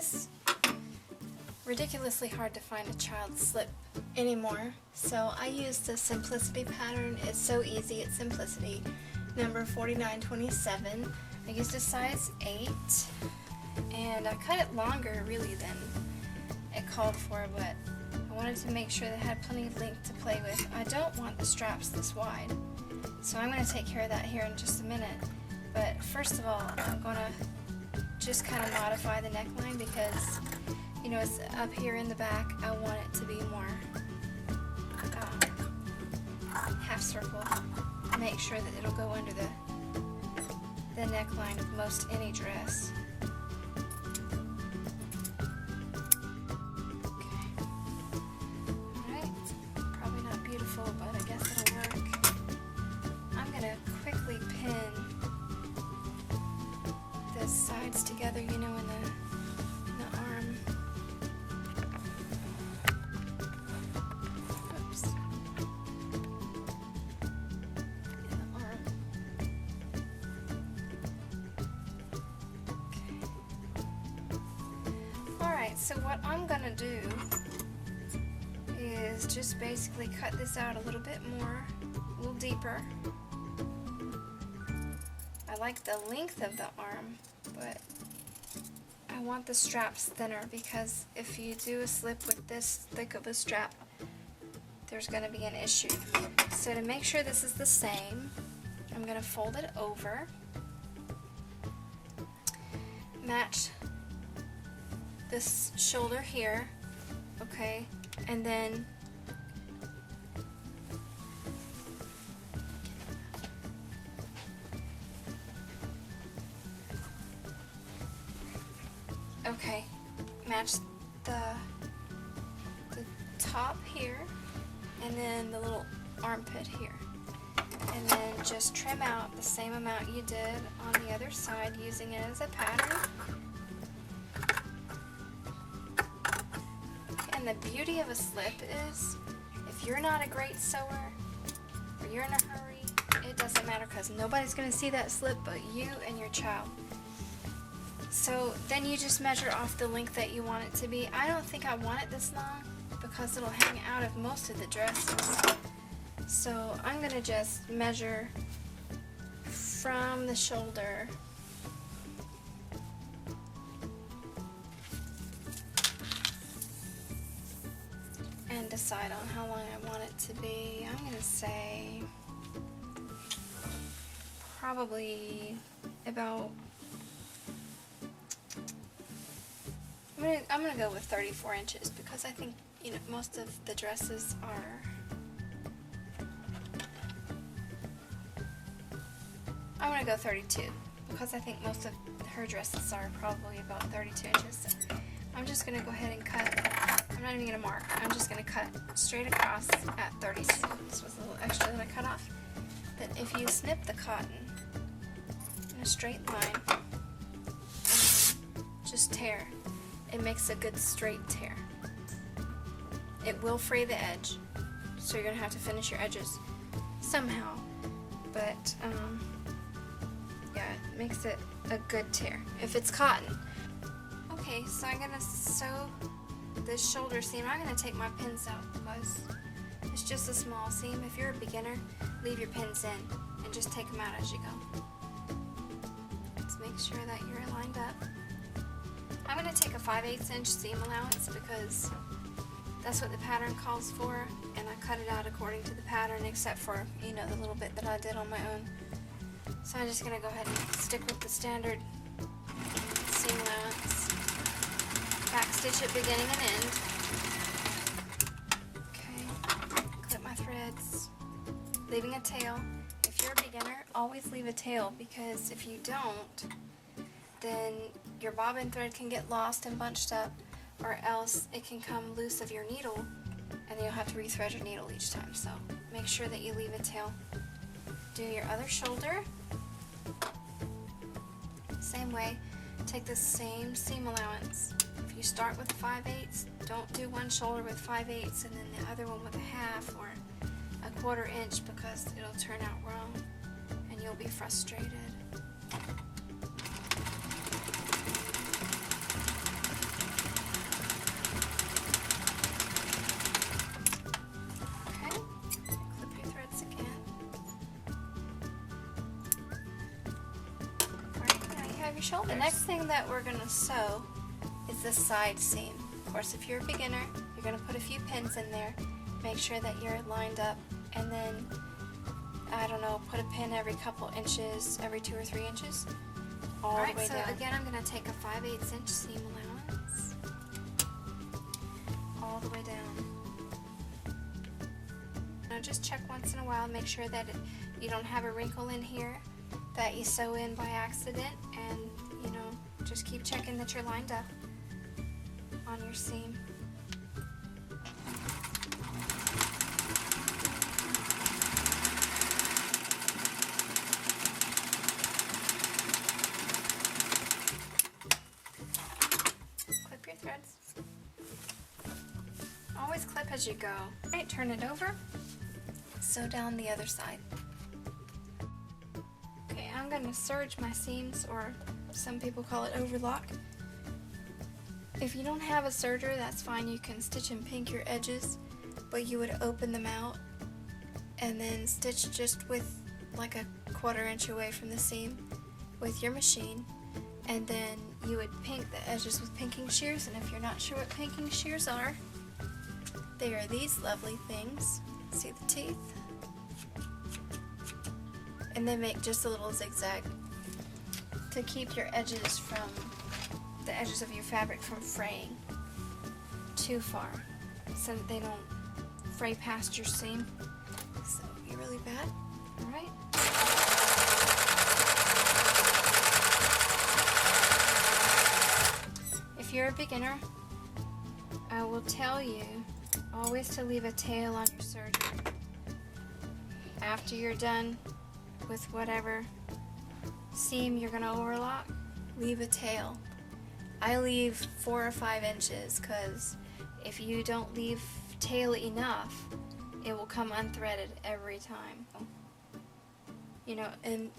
is ridiculously hard to find a child slip anymore, so I use the Simplicity pattern. It's so easy. It's Simplicity, number 4927. I used a size 8, and I cut it longer really than it called for, but I wanted to make sure that it had plenty of length to play with. I don't want the straps this wide, so I'm going to take care of that here in just a minute. But first of all, I'm going to just kind of modify the neckline because, you know, it's up here in the back. I want it to be more half circle. Make sure that it'll go under the neckline of most any dress. Okay. Alright, probably not beautiful, but I guess it'll work. I'm going to quickly pin the sides together, you know, in the arm. Oops. In the arm. Okay. Alright, so what I'm gonna do is just basically cut this out a little bit more, a little deeper. I like the length of the arm, but I want the straps thinner because if you do a slip with this thick of a strap, there's going to be an issue. So to make sure this is the same, I'm going to fold it over, match this shoulder here, okay, and then okay, match the top here and then the little armpit here, and then just trim out the same amount you did on the other side using it as a pattern. And the beauty of a slip is if you're not a great sewer or you're in a hurry, it doesn't matter because nobody's going to see that slip but you and your child. So then you just measure off the length that you want it to be. I don't think I want it this long because it'll hang out of most of the dresses. So I'm going to just measure from the shoulder and decide on how long I want it to be. I'm going to say probably about I'm gonna go with 34 inches because I think, you know, most of the dresses are. I'm gonna go 32 because I think most of her dresses are probably about 32 inches. So I'm just gonna go ahead and cut. I'm not even gonna mark. I'm just gonna cut straight across at 32. This was a little extra that I cut off. But if you snip the cotton in a straight line and just tear, it makes a good straight tear. It will fray the edge, so you're going to have to finish your edges somehow, but yeah, it makes it a good tear if it's cotton. Okay, so I'm going to sew this shoulder seam. I'm going to take my pins out because it's just a small seam. If you're a beginner, leave your pins in and just take them out as you go. Let's make sure that you're lined up. I'm going to take a 5/8 inch seam allowance because that's what the pattern calls for, and I cut it out according to the pattern except for, you know, the little bit that I did on my own. So I'm just going to go ahead and stick with the standard seam allowance. Back stitch at beginning and end. Okay, clip my threads, leaving a tail. If you're a beginner, always leave a tail because if you don't, then your bobbin thread can get lost and bunched up, or else it can come loose of your needle and then you'll have to rethread your needle each time. So make sure that you leave a tail. Do your other shoulder. Same way, take the same seam allowance. If you start with 5/8, don't do one shoulder with 5/8 and then the other one with a half or a 1/4 inch because it'll turn out wrong and you'll be frustrated. of your shoulders. The next thing that we're going to sew is the side seam. Of course, if you're a beginner, you're going to put a few pins in there, make sure that you're lined up, and then, I don't know, put a pin every couple inches, every 2 or 3 inches, all the way down. So again, I'm going to take a 5/8 inch seam allowance, all the way down. Now just check once in a while, make sure that you don't have a wrinkle in here that you sew in by accident, and just keep checking that you're lined up on your seam. Clip your threads. Always clip as you go. Alright, turn it over. Sew down the other side. Okay, I'm going to serge my seams, or some people call it overlock. If you don't have a serger, that's fine. You can stitch and pink your edges, but you would open them out and then stitch just with like a 1/4 inch away from the seam with your machine, and then you would pink the edges with pinking shears. And if you're not sure what pinking shears are, they are these lovely things. See the teeth? And they make just a little zigzag to keep your edges from the edges of your fabric from fraying too far, so that they don't fray past your seam. So it'd be really bad. Alright. If you're a beginner, I will tell you always to leave a tail on your serger. After you're done with whatever seam you're going to overlock, leave a tail. I leave 4 or 5 inches, because if you don't leave tail enough, it will come unthreaded every time. And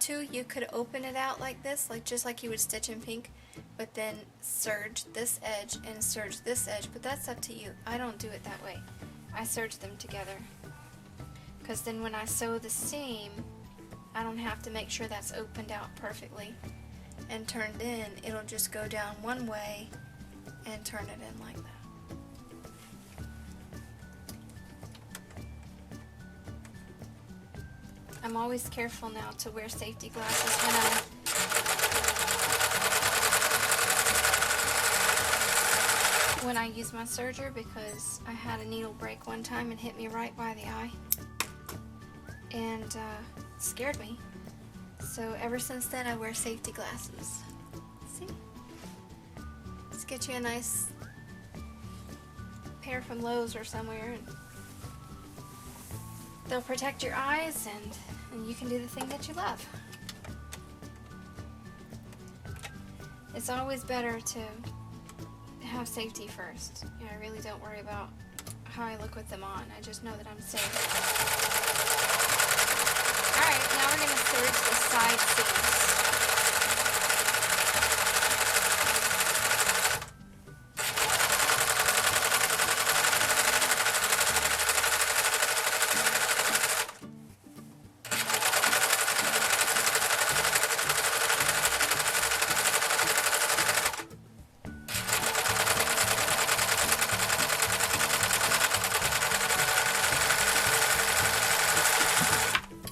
too, you could open it out like this, just like you would stitch in pink, but then serge this edge and serge this edge, but that's up to you. I don't do it that way. I serge them together, because then when I sew the seam, I don't have to make sure that's opened out perfectly and turned in. It'll just go down one way and turn it in like that. I'm always careful now to wear safety glasses when I use my serger, because I had a needle break one time and hit me right by the eye, and scared me. So ever since then, I wear safety glasses. See? Let's get you a nice pair from Lowe's or somewhere, and they'll protect your eyes, and you can do the thing that you love. It's always better to have safety first. I really don't worry about how I look with them on. I just know that I'm safe. Alright, now we're going to serge the side seams.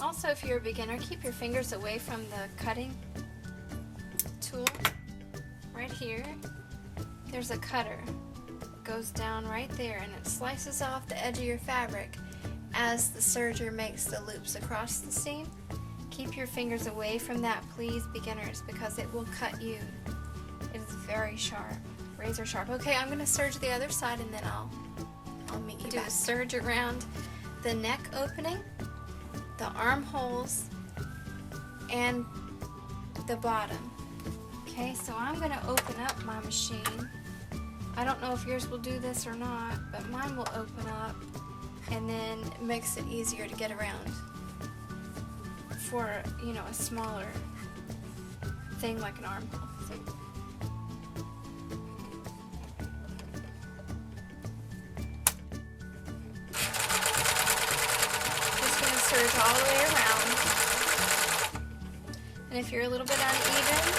Also, if you're a beginner, keep your fingers away from the cutting tool. Right here, there's a cutter. It goes down right there, and it slices off the edge of your fabric as the serger makes the loops across the seam. Keep your fingers away from that, please, beginners, because it will cut you. It is very sharp, razor sharp. Okay, I'm going to serge the other side, and then I'll meet you back. Do a serge around the neck opening, the armholes, and the bottom. Okay, so I'm going to open up my machine. I don't know if yours will do this or not, but mine will open up, and then it makes it easier to get around for, a smaller thing like an armhole. So, serge all the way around. And if you're a little bit uneven,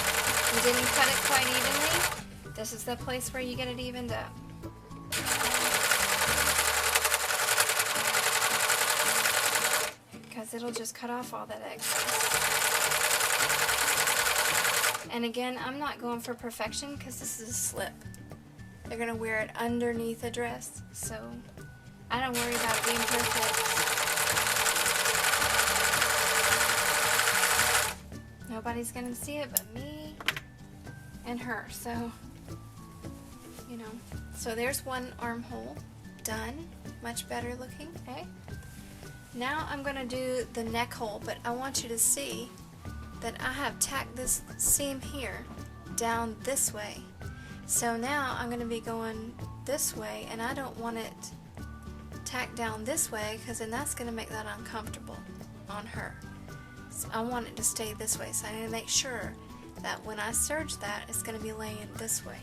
you didn't cut it quite evenly, this is the place where you get it evened up. Because it'll just cut off all that excess. And again, I'm not going for perfection because this is a slip. They're going to wear it underneath a dress, so I don't worry about it being perfect. Nobody's going to see it but me and her, so, you know. So there's one armhole done, much better looking, okay? Now I'm going to do the neck hole, but I want you to see that I have tacked this seam here down this way. So now I'm going to be going this way, and I don't want it tacked down this way because then that's going to make that uncomfortable on her. So I want it to stay this way, so I need to make sure that when I serge that, it's going to be laying this way.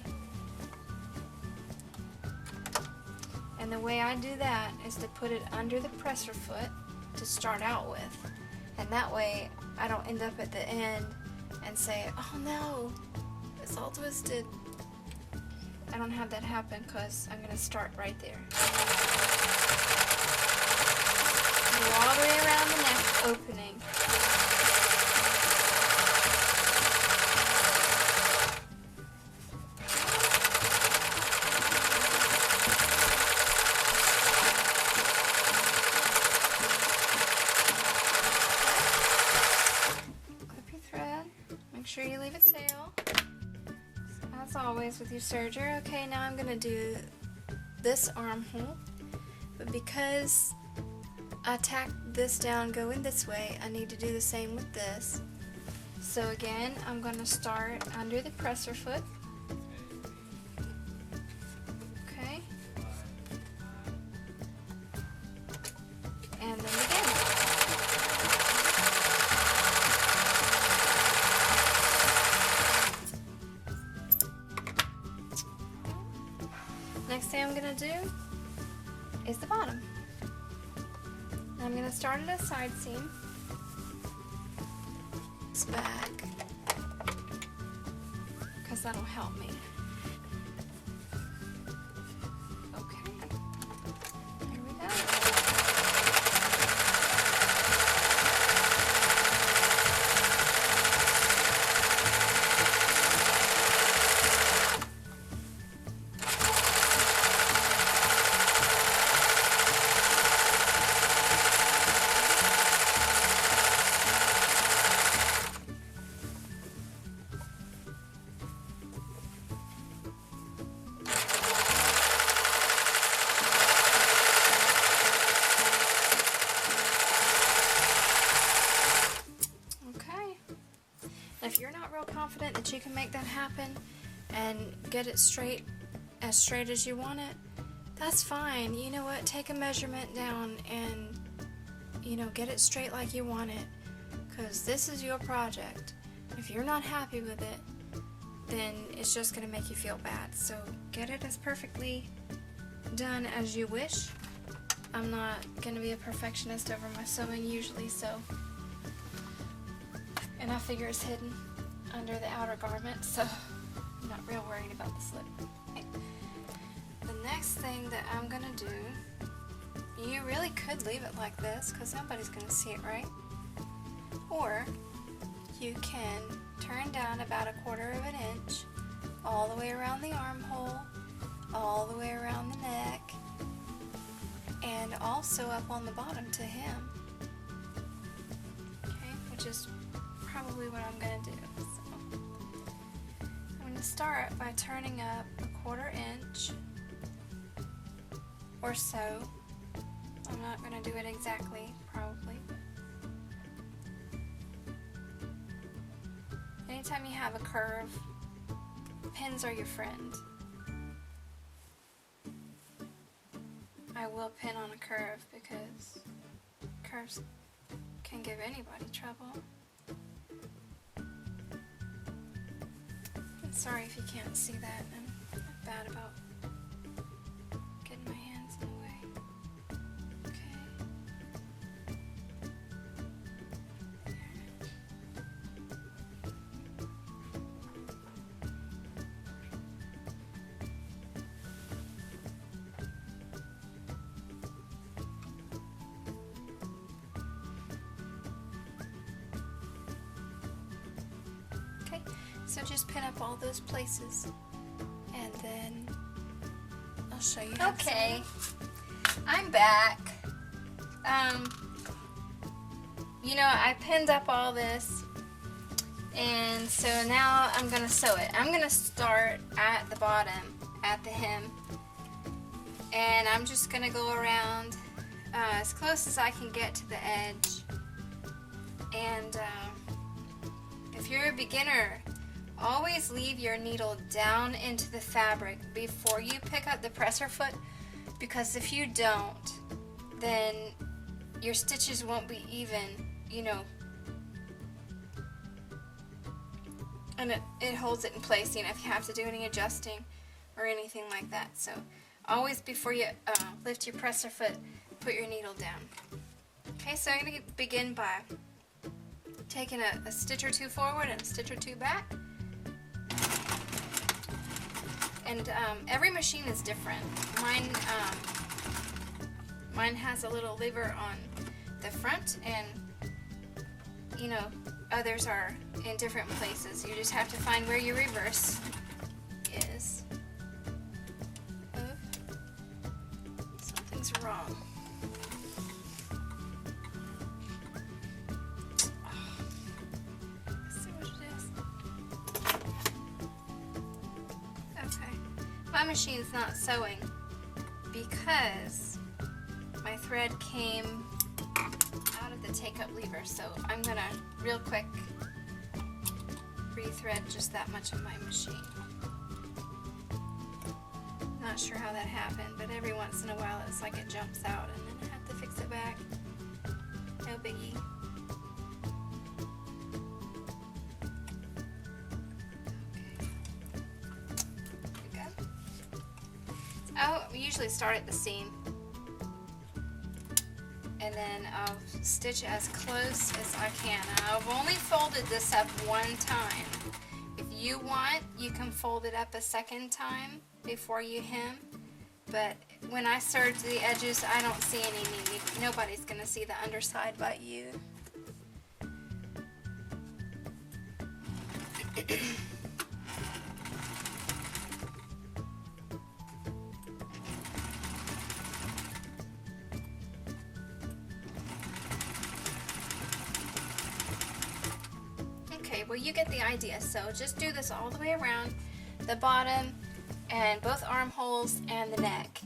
And the way I do that is to put it under the presser foot to start out with. And that way I don't end up at the end and say, oh no, it's all twisted. I don't have that happen because I'm going to start right there. Go all the way around the neck opening. Make sure you leave it tail, as always with your serger. Okay, now I'm going to do this armhole, but because I tacked this down going this way, I need to do the same with this. So again, I'm going to start under the presser foot. Okay. And then again. Next thing I'm going to do is the bottom. I'm going to start at a side seam. It's back because that'll help me. Okay, here we go. If you're not real confident that you can make that happen and get it as straight as you want it, that's fine. You know what? Take a measurement down and, you know, get it straight like you want it, because this is your project. If you're not happy with it, then it's just going to make you feel bad. So get it as perfectly done as you wish. I'm not going to be a perfectionist over my sewing usually, so. And I figure it's hidden under the outer garment, so I'm not real worried about the slip. Okay. The next thing that I'm going to do, you really could leave it like this because nobody's going to see it, right? Or you can turn down about 1/4 of an inch all the way around the armhole, all the way around the neck, and also up on the bottom to hem. Okay, which is probably what I'm going to do. So, I'm going to start by turning up 1/4 inch or so. I'm not going to do it exactly, probably. Anytime you have a curve, pins are your friend. I will pin on a curve because curves can give anybody trouble. Sorry if you can't see that. I'm bad about getting my hands in the way. Okay. There. So just pin up all those places, and then I'll show you how to sew. Okay, I'm back. You know, I pinned up all this, and so now I'm going to sew it. I'm going to start at the bottom, at the hem, and I'm just going to go around as close as I can get to the edge. And if you're a beginner, always leave your needle down into the fabric before you pick up the presser foot, because if you don't, then your stitches won't be even, you know, and it holds it in place, you know, if you have to do any adjusting or anything like that. So always before you lift your presser foot, put your needle down. Okay, so I'm going to begin by taking a stitch or two forward and a stitch or two back. And every machine is different. Mine has a little lever on the front, and you know, others are in different places. You just have to find where your reverse is. Something's wrong. Let's see what it is. Okay. My machine's not sewing because my thread came out of the take-up lever, so I'm gonna real quick rethread just that much of my machine. Not sure how that happened, but every once in a while it's like it jumps out and then I have to fix it back. No biggie. Okay. There we go. I usually start at the seam, and then I'll stitch as close as I can. Now, I've only folded this up one time. If you want, you can fold it up a second time before you hem, but when I serge the edges, I don't see any need. Nobody's going to see the underside but you. Okay, well, you get the idea. So just do this all the way around the bottom and both armholes and the neck.